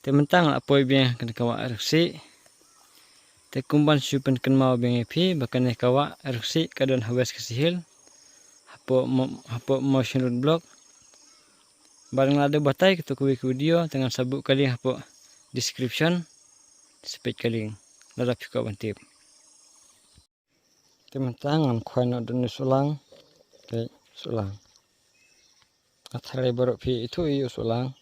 Tementang lah poi bien kena kawa erksi. Te kumban syupen ken mau bien epi bahkan kawa erksi kadon hawes kesihil. Hapo motion road block. Barang lada batai kita kuwi video dengan sabuk kali hapo description sepet kali lada pika bantip. Tementang an khoi no don sulang ke sulang. Athare borok pi itu iyo sulang.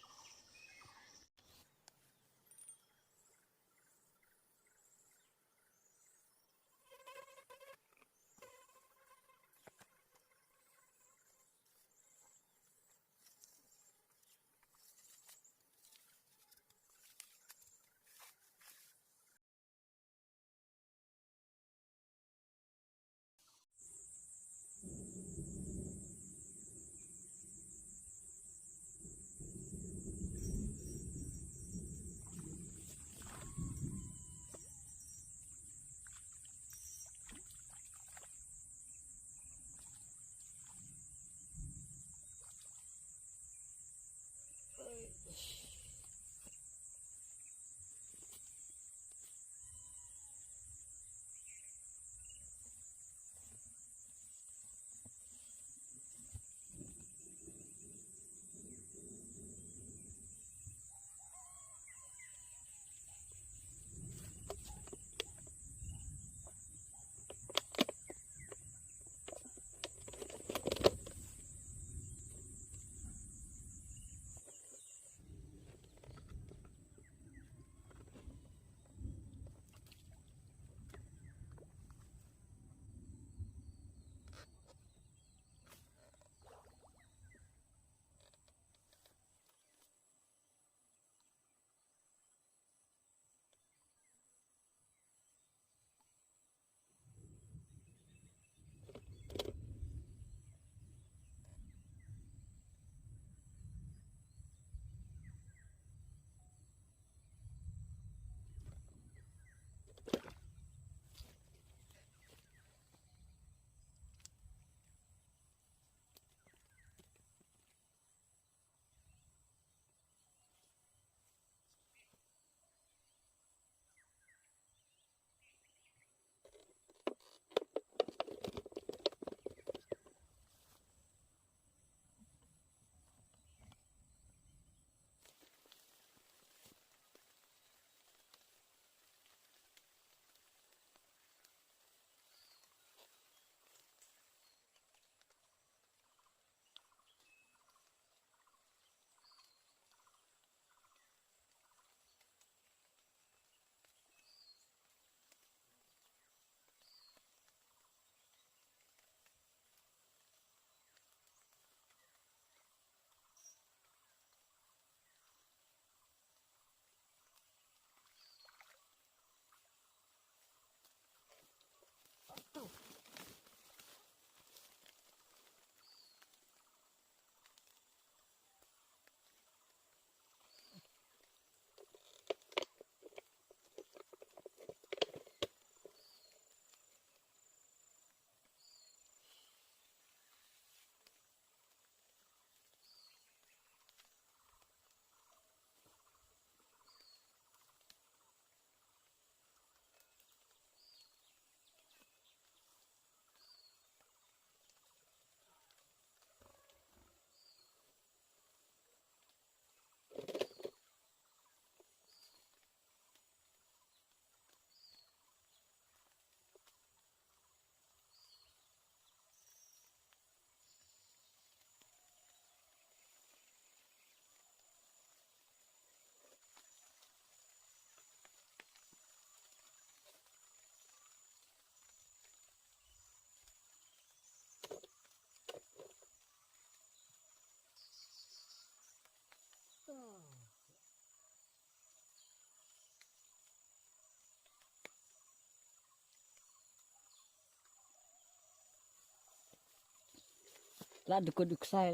Lah duk saya.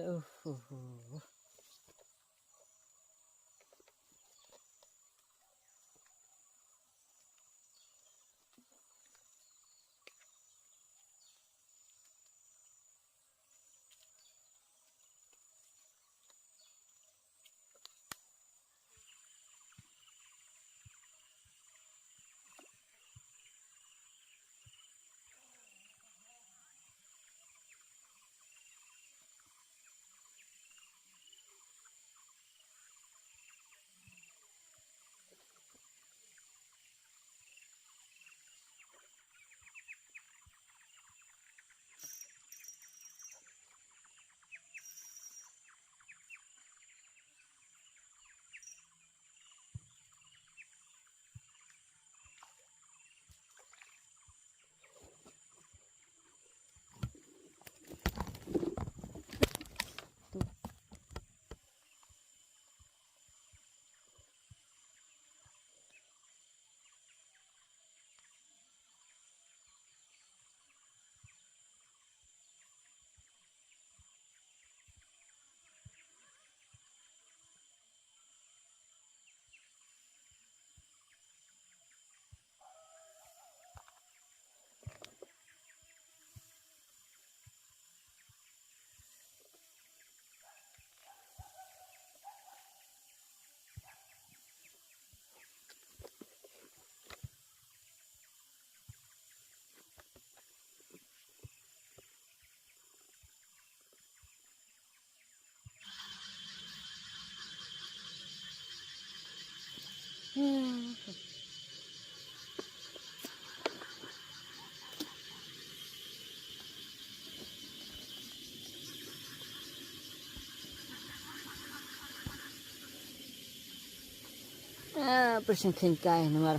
Persangkengkai nomor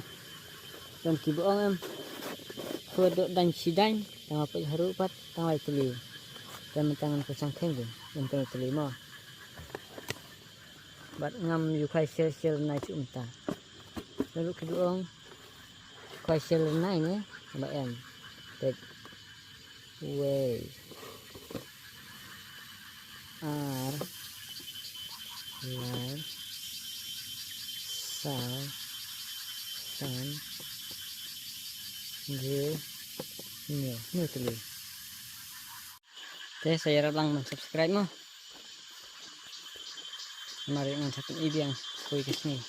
dan kibuang em kodok dan sidang tang apa harupat tang lai teli dan tangan persangkeng tu yang kena terima bat ngam yu kai sel nai umta lalu kibuang kai sel nai ne ba em tek way ar lai sao san G nhiều teli. Oke, saya lang subscribe mo. Mari nang sa ibiang kuy kisni.